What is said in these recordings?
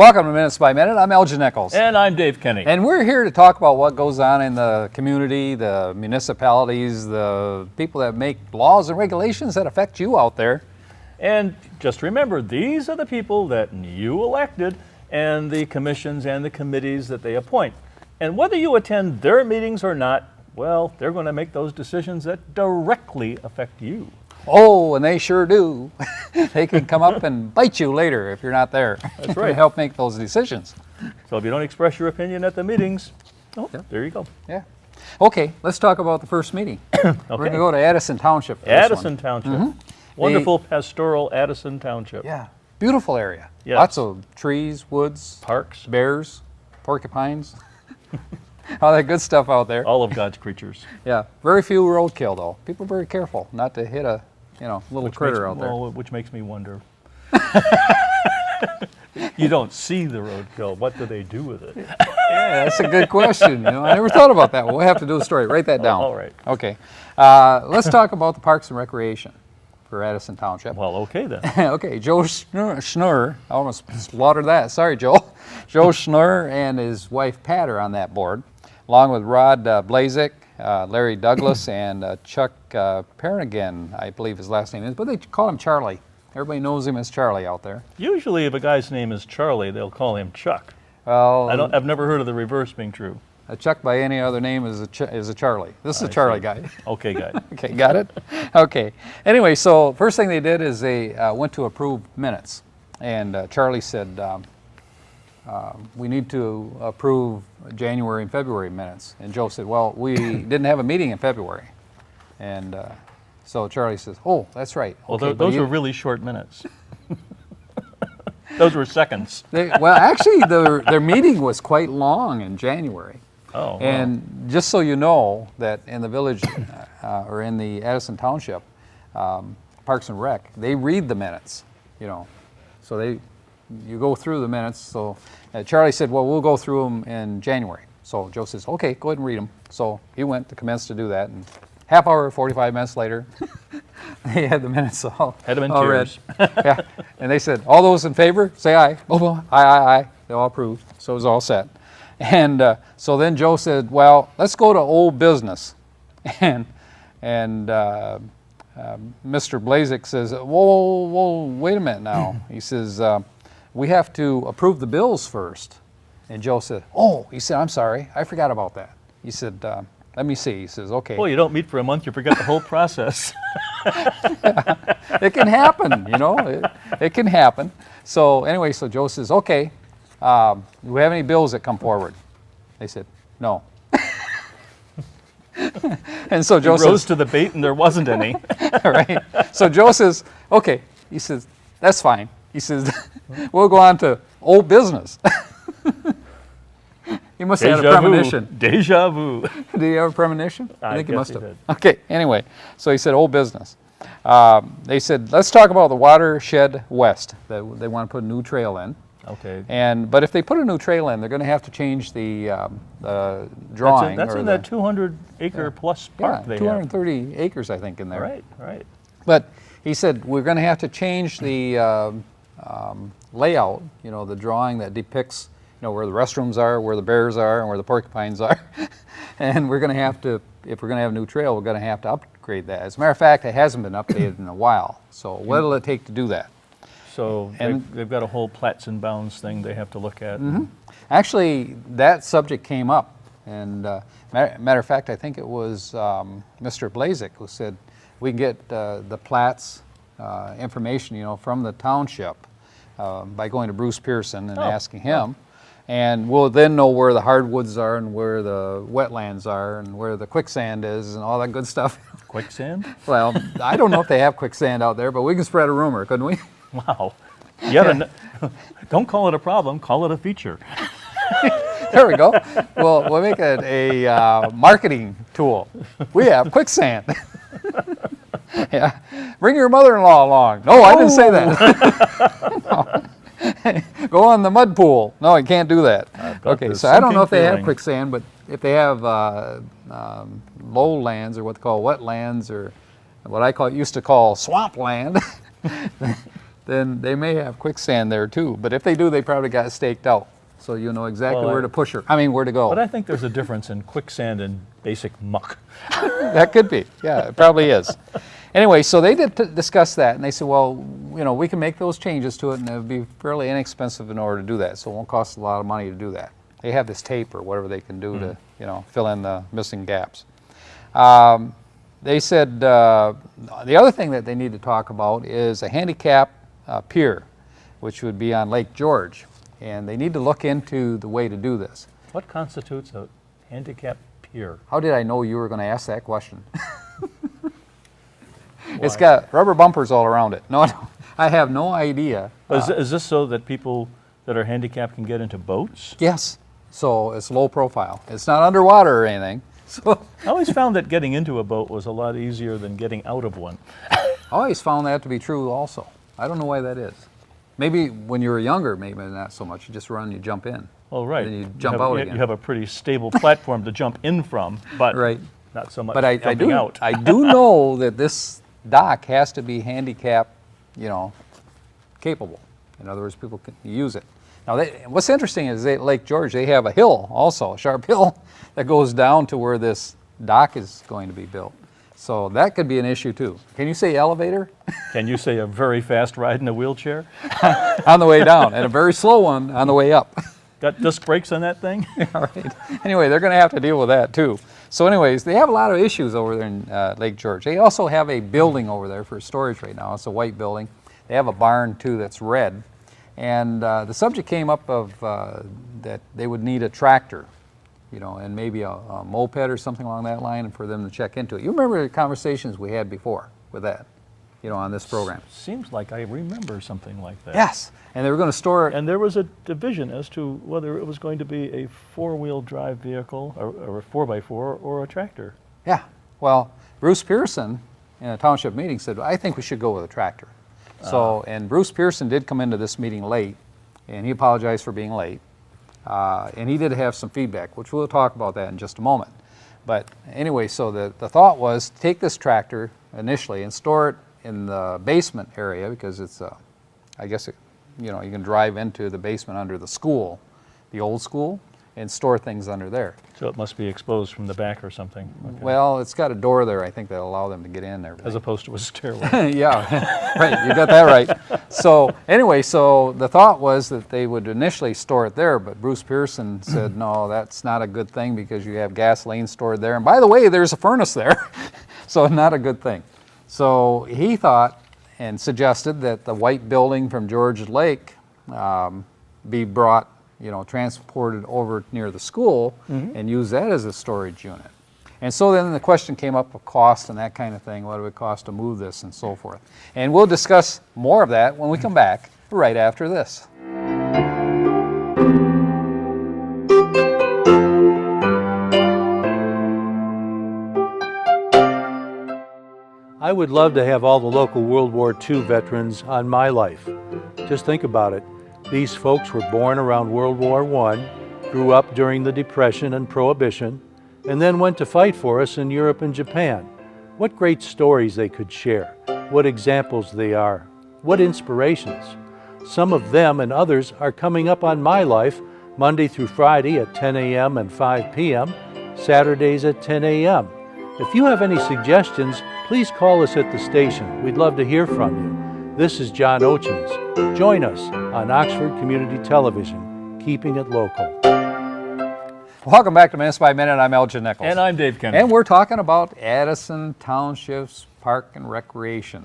Welcome to Minutes by Minute. I'm Elgin Nichols. And I'm Dave Kenny. And we're here to talk about what goes on in the community, the municipalities, the people that make laws and regulations that affect you out there. And just remember, these are the people that you elected and the commissions and the committees that they appoint. And whether you attend their meetings or not, well, they're going to make those decisions that directly affect you. Oh, and they sure do. They can come up and bite you later if you're not there. That's right. To help make those decisions. So if you don't express your opinion at the meetings, Yeah. there you go. Yeah. Okay, let's talk about the first meeting. We're going to go to Addison Township for this Addison one. Township. Wonderful pastoral Addison Township. Yeah, beautiful area. Yes. Lots of trees, woods, Parks, bears, porcupines, all that good stuff out there. all of God's creatures. Yeah, very few roadkill though. People are very careful not to hit a little critter out there. Well, which makes me wonder. You don't see the roadkill. What do they do with it? Yeah, that's a good question. I never thought about that. We'll have to do a story. Write that down. All right. Okay. Let's talk about the Parks and Recreation for Addison Township. Well, okay then. Okay, Joe Schnurr, I almost slaughtered that. Sorry, Joe. Joe Schnurr and his wife Pat are on that board, along with Rod Blazik, Larry Douglas, and Chuck Pernigan, I believe his last name is, but they call him Charlie. Everybody knows him as Charlie out there. Usually, if a guy's name is Charlie, they'll call him Chuck. Well, I've never heard of the reverse being true. a Chuck by any other name is a Charlie. This is a Charlie guy. Okay, guy. Okay, got it? Okay. Anyway, so first thing they did is they went to approve minutes. And Charlie said, we need to approve January and February minutes. And Joe said, well, we didn't have a meeting in February. And so Charlie says, oh, that's right. Well, Okay, those were really short minutes. Those were seconds. Well, actually, their meeting was quite long in January. Oh, wow. And just so you know that in the village or in the Addison Township, Parks and Rec, they read the minutes, So you go through the minutes. So Charlie said, well, we'll go through them in January. So Joe says, okay, go ahead and read them. So he went to commence to do that. And half hour, 45 minutes later, they had the minutes all Had them in all read. tears. Yeah. And they said, all those in favor, say aye. Oh, aye, aye, aye. They all approved. So it was all set. And so then Joe said, well, let's go to old business. And Mr. Blazik says, whoa, wait a minute now. He says, we have to approve the bills first. And Joe said, he said, I'm sorry, I forgot about that. He said, let me see. He says, okay. Well, you don't meet for a month, you forget the whole process. It can happen, it can happen. So anyway, so Joe says, okay, do we have any bills that come forward? They said, no. And so Joe Rose says, to the bait and there wasn't any. right. So Joe says, okay. He says, that's fine. He says, we'll go on to old business. He must have had a premonition. Deja vu. Did he have a premonition? I think he guess must he have. did. Okay, anyway, so he said old business. They said, let's talk about the Watershed West. They want to put a new trail in. Okay. But if they put a new trail in, they're going to have to change the drawing. That's in that 200-acre plus park they have. 230 acres, I think, in there. Right. But he said, we're going to have to change the layout, the drawing that depicts where the restrooms are, where the bears are, and where the porcupines are. And we're going to have to, if we're going to have a new trail, we're going to have to upgrade that. As a matter of fact, it hasn't been updated in a while. So what'll it take to do that? So they've got a whole plats and bounds thing they have to look at. Mm-hmm. Actually, that subject came up. And matter of fact, I think it was Mr. Blazik who said, we can get the plats information, from the township by going to Bruce Pearson and asking him. And we'll then know where the hardwoods are and where the wetlands are and where the quicksand is and all that good stuff. Quicksand? Well, I don't know if they have quicksand out there, but we can spread a rumor, couldn't we? Wow. Don't call it a problem, call it a feature. There we go. We'll make it a marketing tool. We have quicksand. Yeah. Bring your mother-in-law along. No, I didn't say that. No. Go on the mud pool. No, I can't do that. Okay, so I don't know if they have quicksand, but if they have lowlands or what they call wetlands or what I used to call swamp land, then they may have quicksand there too. But if they do, they probably got it staked out. So you know exactly Well, where to push her. I mean, where to go. But I think there's a difference in quicksand and basic muck. That could be. Yeah, it probably is. Anyway, so they did discuss that, and they said, well, you know, we can make those changes to it, and it would be fairly inexpensive in order to do that. So it won't cost a lot of money to do that. They have this tape or whatever they can do to, you know, fill in the missing gaps. They said the other thing that they need to talk about is a handicap pier, which would be on Lake George. And they need to look into the way to do this. What constitutes a handicap pier? How did I know you were going to ask that question? It's got rubber bumpers all around it. No, I have no idea. Is this so that people that are handicapped can get into boats? Yes. So it's low profile. It's not underwater or anything. So I always found that getting into a boat was a lot easier than getting out of one. I always found that to be true also. I don't know why that is. Maybe when you were younger, maybe not so much. You just run, you jump in. Oh, right. Then you jump out again. You have a pretty stable platform to jump in from, but right. not so much But I jumping do, out. I do know that this dock has to be handicap, you know, capable. In other words, people can use it. Now, what's interesting is at Lake George, they have a hill also, a sharp hill that goes down to where this dock is going to be built. So that could be an issue too. Can you say elevator? Can you say a very fast ride in a wheelchair? On the way down, and a very slow one on the way up. Got disc brakes on that thing? All right. Anyway, they're going to have to deal with that too. So anyways, they have a lot of issues over there in Lake George. They also have a building over there for storage right now. It's a white building. They have a barn too that's red. And the subject came up of that they would need a tractor, you know, and maybe a moped or something along that line, and for them to check into it. You remember the conversations we had before with that, you know, on this program? Seems like I remember something like that. Yes, and they were going to store it. And there was a division as to whether it was going to be a four-wheel drive vehicle or a 4x4 or a tractor. Yeah, well, Bruce Pearson in a township meeting said, I think we should go with a tractor. So, and Bruce Pearson did come into this meeting late, and he apologized for being late. And he did have some feedback, which we'll talk about that in just a moment. But anyway, so the thought was take this tractor initially and store it in the basement area, because it's, I guess, you know, you can drive into the basement under the school, the old school, and store things under there. So it must be exposed from the back or something. Okay. Well, it's got a door there, I think, that'll allow them to get in there. As opposed to a stairway. Yeah, right, you got that right. So anyway, so the thought was that they would initially store it there, but Bruce Pearson said, no, that's not a good thing because you have gasoline stored there. And by the way, there's a furnace there, so not a good thing. So he thought and suggested that the white building from George Lake be brought, you know, transported over near the school and use that as a storage unit. And so then the question came up of cost and that kind of thing. What it would cost to move this and so forth. And we'll discuss more of that when we come back right after this. I would love to have all the local World War II veterans on my life. Just think about it. These folks were born around World War I, grew up during the Depression and Prohibition, and then went to fight for us in Europe and Japan. What great stories they could share, what examples they are, what inspirations. Some of them and others are coming up on my life Monday through Friday at 10 a.m. and 5 p.m., Saturdays at 10 a.m. If you have any suggestions, please call us at the station. We'd love to hear from you. This is John Ochins. Join us on Oxford Community Television, keeping it local. Welcome back to Minutes by Minute. I'm Elgin Nichols. And I'm Dave Kennedy. And we're talking about Addison Township's Park and Recreation.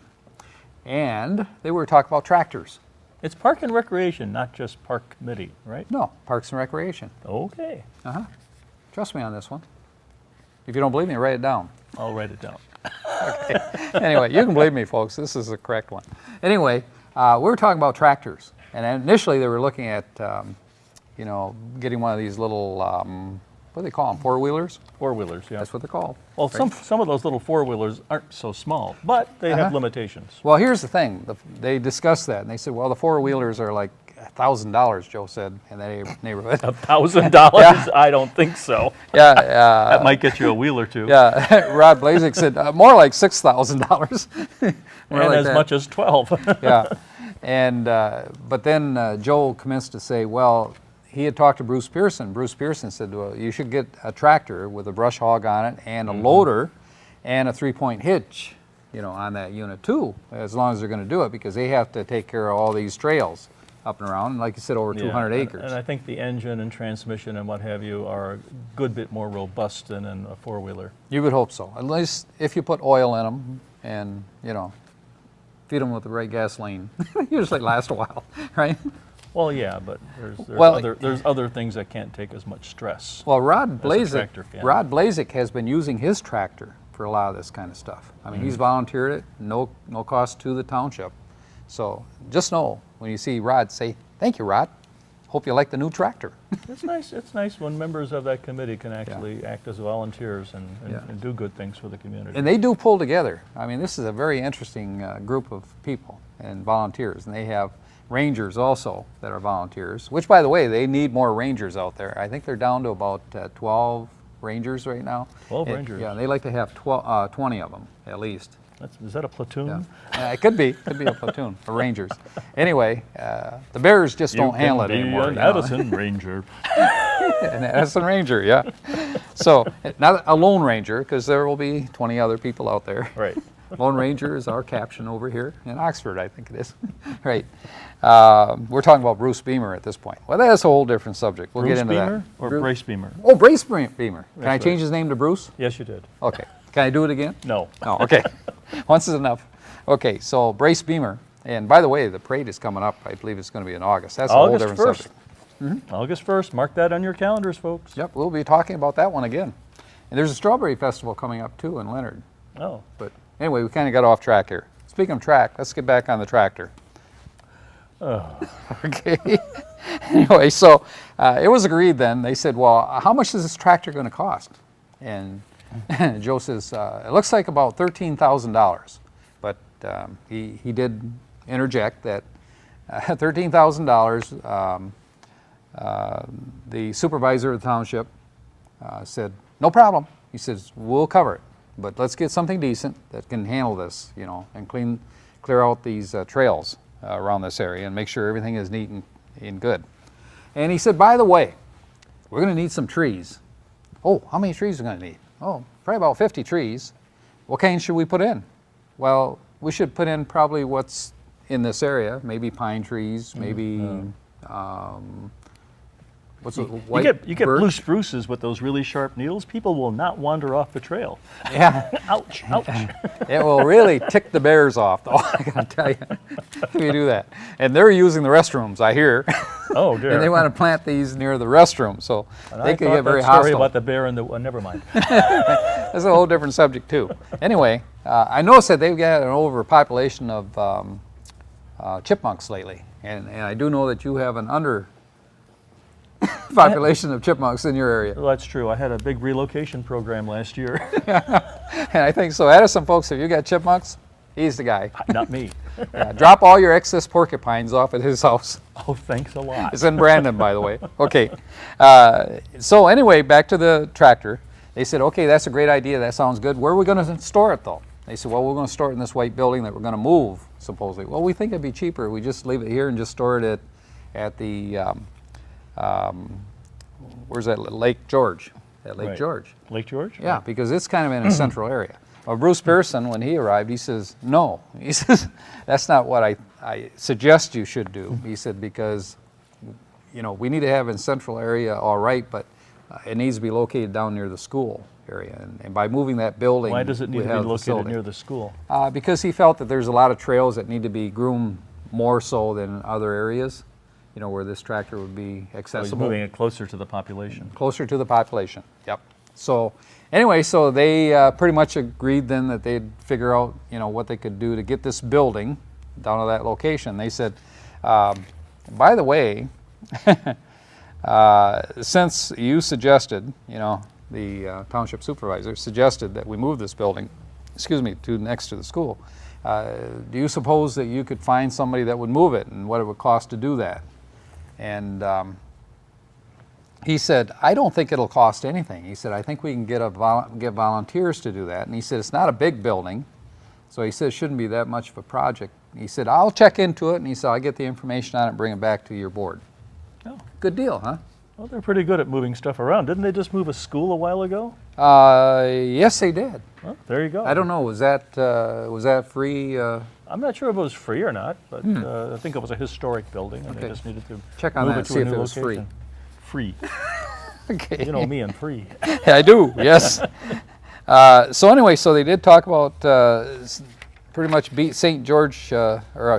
And they were talking about tractors. It's Park and Recreation, not just Park Committee, right? No, Parks and Recreation. Okay. Trust me on this one. If you don't believe me, write it down. I'll write it down. Okay. Anyway, you can believe me, folks. This is the correct one. Anyway, we were talking about tractors. And initially they were looking at, you know, getting one of these little, what do they call them, four-wheelers? Four-wheelers, yeah. That's what they're called. Well, right? some of those little four-wheelers aren't so small, but they have limitations. Well, here's the thing. They discussed that, and they said, well, the four-wheelers are like $1,000, Joe said, in that neighborhood. $1,000? Yeah. I don't think so. Yeah. That might get you a wheel or two. Yeah, Rod Blazek said more like $6,000. And as much as 12. Yeah. And but then Joe commenced to say, well, he had talked to Bruce Pearson. Bruce Pearson said, well, you should get a tractor with a brush hog on it and a loader and a 3-point hitch, you know, on that unit too, as long as they're going to do it, because they have to take care of all these trails up and around, and like you said, over 200 acres. And I think the engine and transmission and what have you are a good bit more robust than in a four-wheeler. You would hope so, at least if you put oil in them and, you know, feed them with the right gasoline. Usually last a while, right? Well, yeah, but there's other things that can't take as much stress. Well, Rod tractor can. Blazik has been using his tractor for a lot of this kind of stuff. I mean, he's volunteered it, no cost to the township. So just know, when you see Rod, say, thank you, Rod. Hope you like the new tractor. It's nice. It's nice when members of that committee can actually act as volunteers and do good things for the community. And they do pull together. I mean, this is a very interesting group of people and volunteers. And they have rangers also that are volunteers, which, by the way, they need more rangers out there. I think they're down to about 12 rangers right now. 12 rangers? Yeah, they like to have 20 of them at least. Is that a platoon? Yeah. It could be a platoon of rangers. Anyway, the Bears just don't handle it anymore. An Addison Ranger. An Addison Ranger, yeah. So not a Lone Ranger, because there will be 20 other people out there. Right. Lone Ranger is our caption over here in Oxford, I think it is. Right. We're talking about Bruce Beamer at this point. Well, that's a whole different subject. We'll get into Beamer that. Or Brace Beamer? Oh, Brace Beamer. Can I right. change his name to Bruce? Yes, you did. Okay. Can I do it again? No. Oh, okay. Once is enough. Okay, so Brace Beamer. And by the way, the parade is coming up. I believe it's going to be in August. That's a whole different subject. August 1st. Mark that on your calendars, folks. Yep, we'll be talking about that one again. And there's a strawberry festival coming up too in Leonard. Oh. But anyway, we kind of got off track here. Speaking of track, let's get back on the tractor. Oh. Okay. Anyway, so it was agreed then. They said, well, how much is this tractor going to cost? And Joe says, it looks like about $13,000. But he did interject that $13,000, the supervisor of the township said, no problem. He says, we'll cover it, but let's get something decent that can handle this, you know, and clear out these trails around this area and make sure everything is neat and good. And he said, by the way, we're going to need some trees. Oh, how many trees are we going to need? Oh, probably about 50 trees. What kind should we put in? Well, we should put in probably what's in this area, maybe pine trees, maybe what's it, white You get birch? blue spruces with those really sharp needles. People will not wander off the trail. Yeah, Ouch, ouch. it will really tick the bears off, though, I gotta tell you, if you do that. And they're using the restrooms, I hear. Oh, dear. And they want to plant these near the restroom, so And they I could thought get very that story hostile. about the bear and the... never mind. That's a whole different subject, too. Anyway, I noticed that they've got an overpopulation of chipmunks lately. And I do know that you have an under population of chipmunks in your area. Well, that's true. I had a big relocation program last year. And I think so. Addison folks, if you got chipmunks, he's the guy. Not me. Yeah, drop all your excess porcupines off at his house. Oh, thanks a lot. It's in Brandon, by the way. Okay. So anyway, back to the tractor. They said, okay, that's a great idea. That sounds good. Where are we going to store it, though? They said, well, we're going to store it in this white building that we're going to move, supposedly. Well, we think it'd be cheaper. We just leave it here and just store it at the, where's that, Lake George. At Lake Right. George. Lake George? Yeah, because it's kind of in a central area. Well, Bruce Pearson, when he arrived, he says, no. He says, that's not what I suggest you should do. He said, because, you know, we need to have in central area all right, but it needs to be located down near the school area. And by moving that building, Why does it need we to be have the located facility. near the school? Because he felt that there's a lot of trails that need to be groomed more so than other areas, you know, where this tractor would be So he's accessible. moving it closer to the population. Closer to the population, yep. So anyway, so they pretty much agreed then that they'd figure out, you know, what they could do to get this building down to that location. They said, by the way, since you suggested, you know, the township supervisor suggested that we move this building, to next to the school, do you suppose that you could find somebody that would move it and what it would cost to do that? And he said, I don't think it'll cost anything. He said, I think we can get volunteers to do that. And he said, it's not a big building. So he said, it shouldn't be that much of a project, he said, I'll check into it, and he said, I'll get the information on it and bring it back to your board. Oh. Good deal, huh? Well, they're pretty good at moving stuff around. Didn't they just move a school a while ago? Yes, they did. Well, there you go. I don't know, was that free? I'm not sure if it was free or not, but I think it was a historic building, and they just needed to Check on move that, it to see a if new it was free. location. Free. Okay. You know me and free. I do, yes. So anyway, so they did talk about pretty much beat St. George,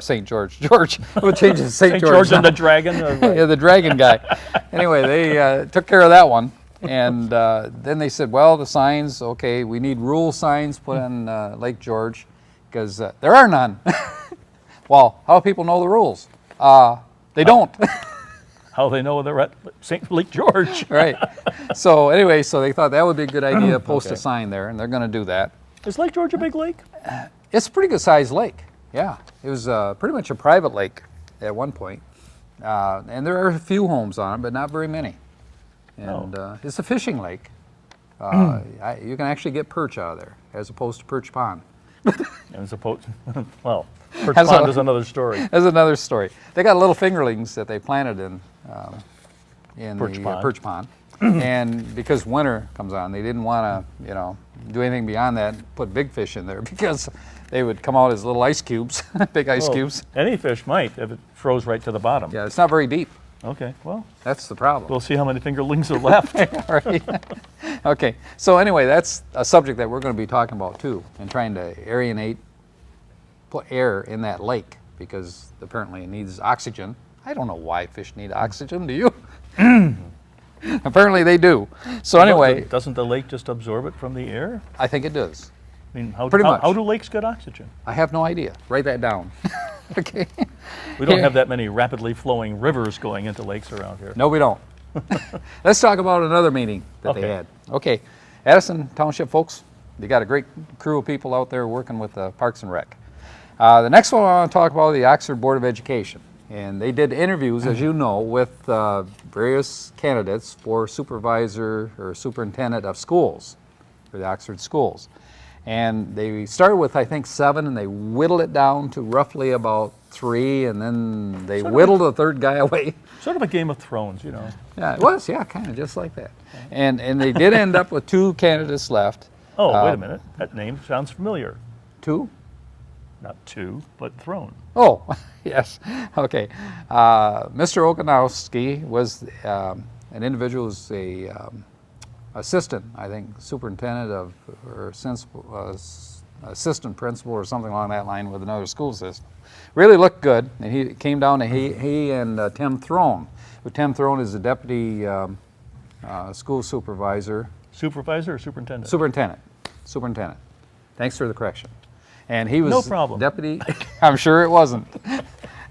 St. George. George, we'll change it to St. St. George. George and the Dragon. Yeah, the dragon guy. Anyway, they took care of that one. And then they said, well, the signs, okay, we need rule signs put on Lake George because there are none. Well, how do people know the rules? They don't. How they know they're at St. Lake George. Right. So anyway, so they thought that would be a good idea to post Okay. a sign there, and they're going to do that. Is Lake George a big lake? It's a pretty good sized lake. Yeah. It was pretty much a private lake at one point. And there are a few homes on it, but not very many. And it's a fishing lake. You can actually get perch out of there, as opposed to Perch Pond. As opposed, well, Perch That's Pond a- is another story. That's another story. They got little fingerlings that they planted in Perch the Pond. Perch Pond. And because winter comes on, they didn't want to, do anything beyond that, put big fish in there because they would come out as little ice cubes, big ice Well, cubes. Any fish might if it froze right to the bottom. Yeah, it's not very deep. Okay, well, That's the problem. we'll see how many fingerlings are left. Right. Okay, so anyway, that's a subject that we're going to be talking about too, and trying to put air in that lake because apparently it needs oxygen. I don't know why fish need oxygen, do you? Apparently they do. So anyway, Doesn't the lake just absorb it from the air? I think it does. I mean, how Pretty much. how do lakes get oxygen? I have no idea. Write that down. Okay. We don't Yeah. have that many rapidly flowing rivers going into lakes around here. No, we don't. Let's talk about another meeting that they Okay. had. Okay, Addison Township folks, they got a great crew of people out there working with Parks and Rec. The next one I want to talk about is the Oxford Board of Education. And they did interviews, as you know, with various candidates for supervisor or superintendent of schools, for the Oxford schools. And they started with, I think, 7, and they whittled it down to roughly about 3, and then they whittled the third guy away. Sort of a Game of Thrones, you know. Yeah, it was, yeah, kind of just like that. And they did end up with 2 candidates left. Oh, wait a minute. That name sounds familiar. 2? Not 2, but throne. Oh, yes. Okay. Mr. Okanowski was an individual who's a assistant, I think, superintendent of, or assistant principal or something along that line with another school system. Really looked good, and he came down to he and Tim Throne. Tim Throne is the deputy school supervisor. Supervisor or superintendent? Superintendent. Thanks for the correction. And he was No problem. deputy, I'm sure it wasn't,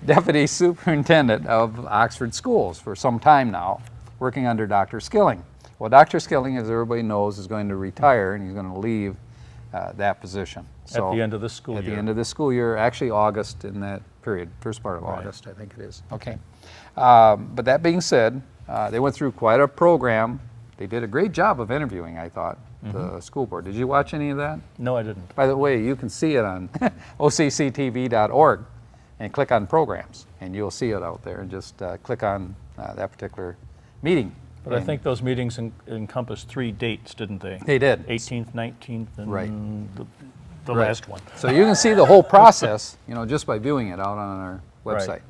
deputy superintendent of Oxford schools for some time now, working under Dr. Skilling. Well, Dr. Skilling, as everybody knows, is going to retire, and he's going to leave that position. At the end of this school year. At the end of this school year, actually August in that period, first part of August, I think it is. Okay. But that being said, they went through quite a program. They did a great job of interviewing, I thought, the school board. Did you watch any of that? No, I didn't. By the way, you can see it on occtv.org and click on programs, and you'll see it out there, and just click on that particular meeting. But I think those meetings encompassed 3 dates, didn't they? They did. 18th, 19th, and Right. the Right. last one. So you can see the whole process, just by viewing it out on our website. Right.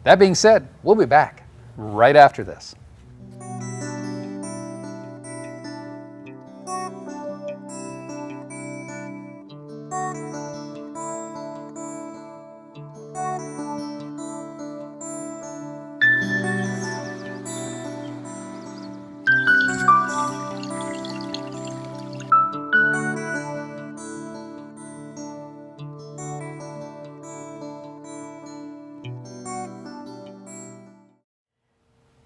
That being said, we'll be back right after this.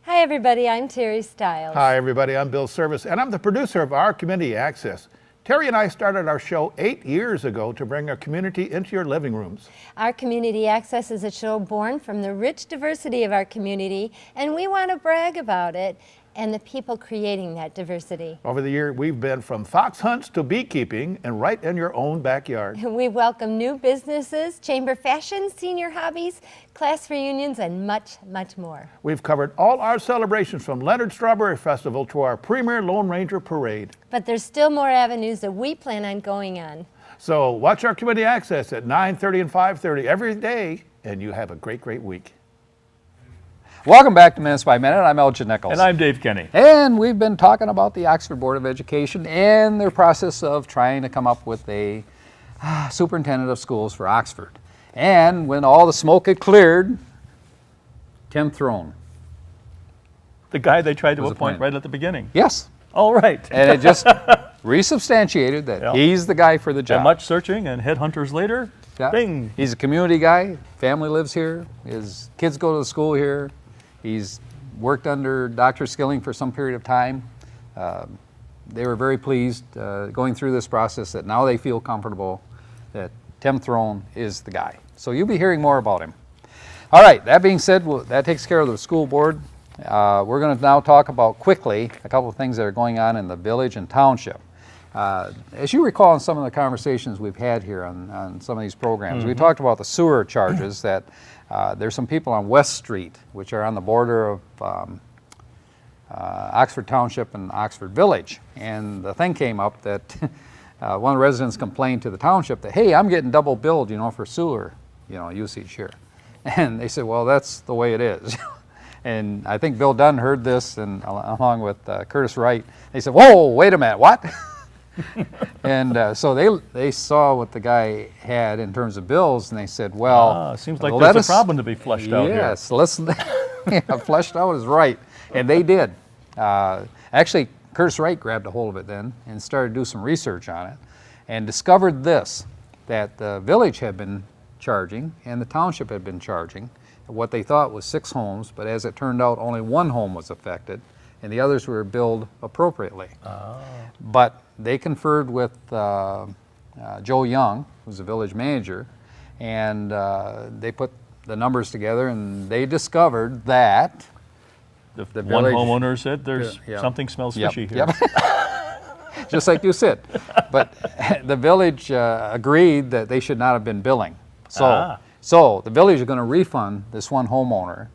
Hi everybody, I'm Terry Stiles. Hi everybody, I'm Bill Service, and I'm the producer of Our Community Access. Terry and I started our show 8 years ago to bring our community into your living rooms. Our Community Access is a show born from the rich diversity of our community, and we want to brag about it. and the people creating that diversity. Over the year, we've been from fox hunts to beekeeping and right in your own backyard. We welcome new businesses, chamber fashion, senior hobbies, class reunions, and much, much more. We've covered all our celebrations from Leonard Strawberry Festival to our premier Lone Ranger Parade. But there's still more avenues that we plan on going on. So watch our community access at 9:30 and 5:30 every day, and you have a great, great week. Welcome back to Minutes by Minute. I'm Elgin Nichols. And I'm Dave Kenny. And we've been talking about the Oxford Board of Education and their process of trying to come up with a superintendent of schools for Oxford. And when all the smoke had cleared, Tim Throne. The guy they tried to Was appoint appointed. right at the beginning. Yes. All right. And it just resubstantiated that Yeah. he's the guy for the job. And much searching and headhunters later, Yeah. bing. He's a community guy. Family lives here. His kids go to school here. He's worked under Dr. Skilling for some period of time. They were very pleased going through this process that now they feel comfortable that Tim Throne is the guy. So you'll be hearing more about him. All right, that being said, that takes care of the school board. We're going to now talk about quickly a couple of things that are going on in the village and township. As you recall in some of the conversations we've had here on some of these programs, we talked about the sewer charges that there's some people on West Street, which are on the border of Oxford Township and Oxford Village. And the thing came up that one of the residents complained to the township that, hey, I'm getting double billed, for sewer, usage here. And they said, well, that's the way it is. And I think Bill Dunn heard this, and along with Curtis Wright, they said, whoa, wait a minute, what? And so they saw what the guy had in terms of bills, and they said, well, seems like let there's us- a problem to be fleshed out here. Yes, let's yeah, fleshed out is right, and they did. Actually, Curtis Wright grabbed a hold of it then and started to do some research on it, and discovered this, that the village had been charging and the township had been charging what they thought was 6 homes, but as it turned out, only 1 home was affected, and the others were billed appropriately. But they conferred with Joe Young, who's the village manager, and they put the numbers together, and they discovered that The one village- homeowner said there's Yeah. something smells Yep, fishy here. yep. Just like you said. But the village agreed that they should not have been billing. So the village is going to refund this one homeowner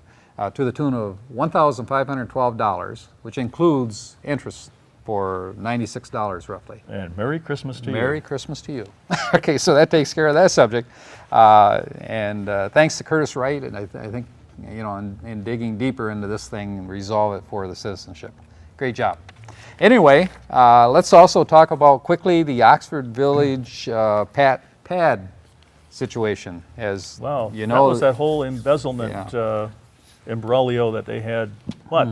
to the tune of $1,512, which includes interest for $96 roughly. And Merry Christmas to you. Merry Christmas to you. Okay, so that takes care of that subject. And thanks to Curtis Wright, and I think, in digging deeper into this thing, resolve it for the citizenship. Great job. Anyway, let's also talk about quickly the Oxford Village pad situation. As Wow, you that know, was that whole embezzlement imbroglio that they had. What?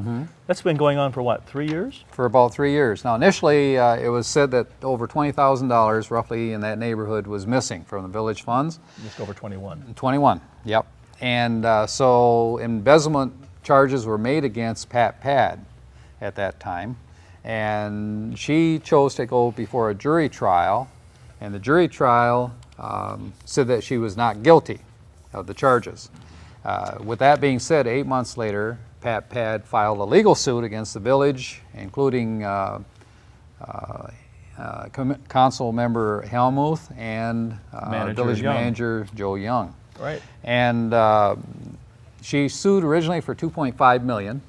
That's been going on for what, 3 years? for about 3 years. Now, initially, it was said that over $20,000, roughly in that neighborhood, was missing from the village funds. Just over 21. 21, yep. And so embezzlement charges were made against Pat Pad at that time. And she chose to go before a jury trial. And the jury trial said that she was not guilty of the charges. With that being said, 8 months later, Pat Pad filed a legal suit against the village, including council member Helmuth and village Young. manager Joe Young. Right. And she sued originally for $2.5 million,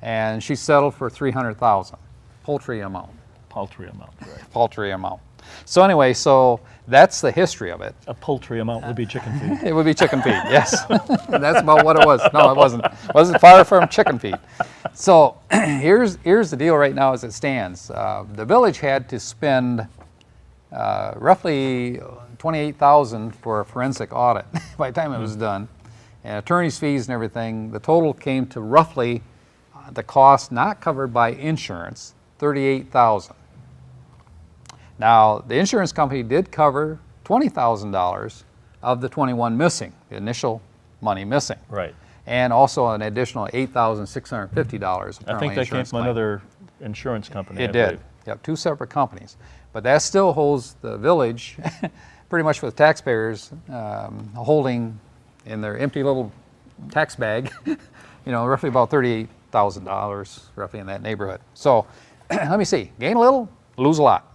and she settled for $300,000. Paltry amount. Paltry amount, right. Paltry amount. So anyway, so that's the history of it. A paltry amount would be chicken feed. It would be chicken feed, yes. That's about what it was. No, it wasn't. It wasn't far from chicken feed. So here's the deal right now as it stands. The village had to spend roughly $28,000 for a forensic audit by the time it was done, and attorney's fees and everything. The total came to roughly the cost not covered by insurance, $38,000. Now, the insurance company did cover $20,000 of the 21 missing, the initial money missing. Right. And also an additional $8,650. I think that came from another insurance company. It I did. believe. Yep, 2 separate companies. But that still holds the village, pretty much for the taxpayers, holding in their empty little tax bag, roughly about $38,000. $100,000, roughly in that neighborhood. So let me see, gain a little, lose a lot.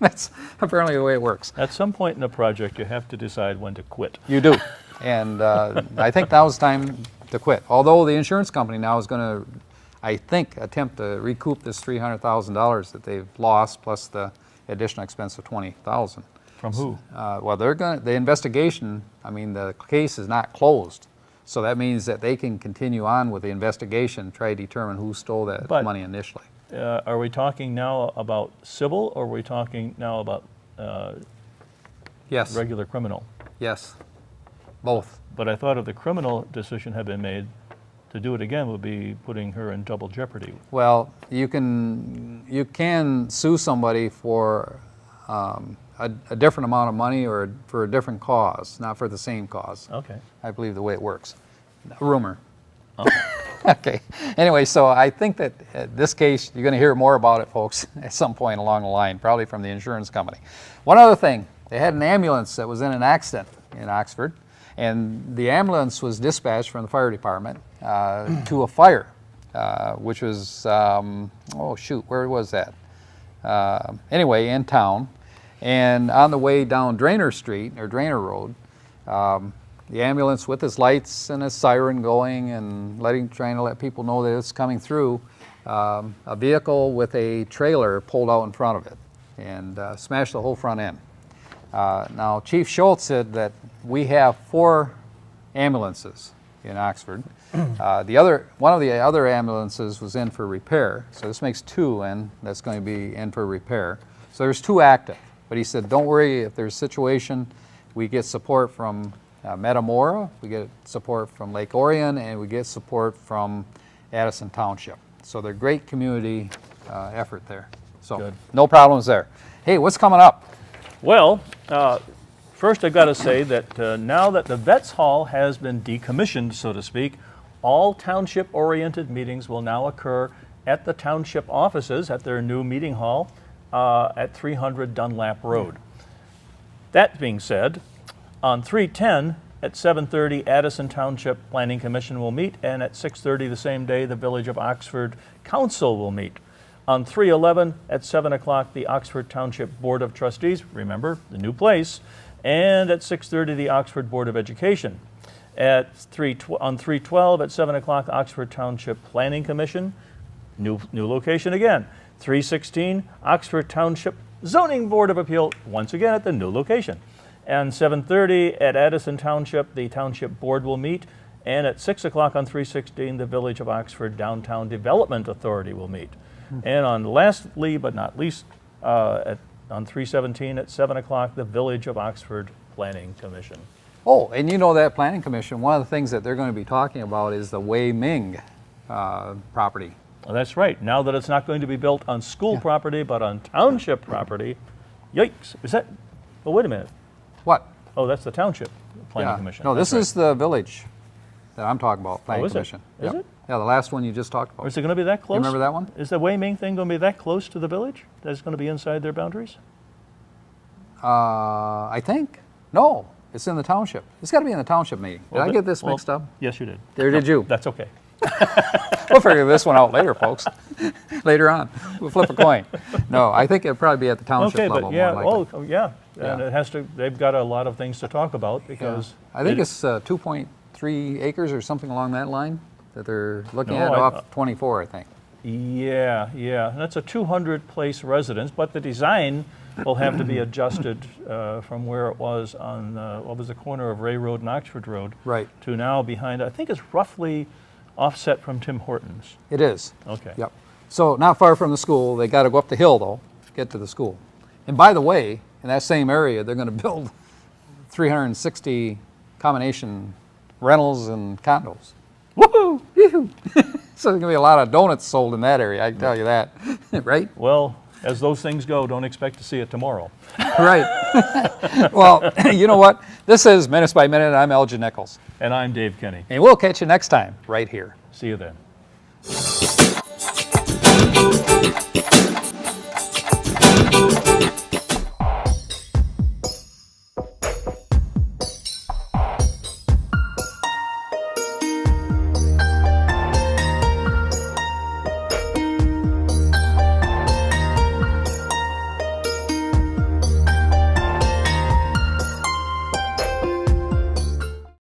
That's apparently the way it works. At some point in a project, you have to decide when to quit. You do. And I think now is time to quit. Although the insurance company now is going to, I think, attempt to recoup this $300,000 that they've lost, plus the additional expense of $20,000. From who? Well, the investigation, I mean, the case is not closed. So that means that they can continue on with the investigation, try to determine who stole that money initially. Are we talking now about civil, or are we talking now about Yes. regular criminal? Yes. Both. But I thought if the criminal decision had been made, to do it again would be putting her in double jeopardy. Well, you can sue somebody for a different amount of money or for a different cause, not for the same cause. Okay. I believe the way it works. Rumor. Okay. Anyway, so I think that this case, you're going to hear more about it, folks, at some point along the line, probably from the insurance company. One other thing, they had an ambulance that was in an accident in Oxford, and the ambulance was dispatched from the fire department to a fire, which was, oh shoot, where was that? Anyway, in town. And on the way down Drainer Street, or Drainer Road, the ambulance with its lights and its siren going and trying to let people know that it's coming through, a vehicle with a trailer pulled out in front of it and smashed the whole front end. Now, Chief Schultz said that we have 4 ambulances in Oxford. One of the other ambulances was in for repair, so this makes 2 in that's going to be in for repair. So there's 2 active. But he said, don't worry, if there's a situation, we get support from Metamora, we get support from Lake Orion, and we get support from Addison Township. So they're great community effort there. So Good. No problems there. Hey, what's coming up? Well, first I've got to say that now that the Vets Hall has been decommissioned, so to speak, all township-oriented meetings will now occur at the township offices at their new meeting hall at 300 Dunlap Road. That being said, on 310 at 7:30, Addison Township Planning Commission will meet, and at 6:30 the same day, the Village of Oxford Council will meet. On 311 at 7 o'clock, the Oxford Township Board of Trustees, remember, the new place, and at 6:30, the Oxford Board of Education. On 312 at 7 o'clock, Oxford Township Planning Commission, new location again. 316, Oxford Township Zoning Board of Appeal, once again at the new location. And 7:30 at Addison Township, the Township Board will meet. And at 6 o'clock on 316, the Village of Oxford Downtown Development Authority will meet. And on lastly but not least, on 317 at 7 o'clock, the Village of Oxford Planning Commission. Oh, and you know that Planning Commission, one of the things that they're going to be talking about is the Wei Ming property. Well, that's right. Now that it's not going to be built on school property, but on township property, yikes. Is that, oh, wait a minute. What? Oh, that's the Township Planning Commission. No, That's this is the village that I'm talking about, Planning is it? Commission. Is Yep. it? Yeah, the last one you just talked Or about. is it going to be that close? Remember that one? Is the Wei Ming thing going to be that close to the village? That it's going to be inside their boundaries? I think. No, it's in the township. It's got to be in the township meeting. Did I get this mixed up? Yes, you did. There did you. That's okay. We'll figure this one out later, folks. Later on. We'll flip a coin. No, I think it'll probably be at the township Okay, level. but yeah, more likely. oh, yeah. And Yeah. it has to, they've got a lot of things to talk about because. I think it's 2.3 acres or something along that line that they're looking No, at I- off 24, I think. Yeah. And that's a 200-place residence, but the design will have to be adjusted from where it was on, what was the corner of Ray Road and Oxford Road? Right. To now behind, I think it's roughly offset from Tim Hortons. It is. Okay. Yep. So not far from the school. They got to go up the hill, though, to get to the school. And by the way, in that same area, they're going to build 360 combination rentals and condos. Woohoo! Yoo-hoo! So there's going to be a lot of donuts sold in that area, I can tell you that. Right? Well, as those things go, don't expect to see it tomorrow. Right. Well, you know what? This is Minutes by Minute. I'm Elgin Nichols. And I'm Dave Kenny. And we'll catch you next time right here. See you then.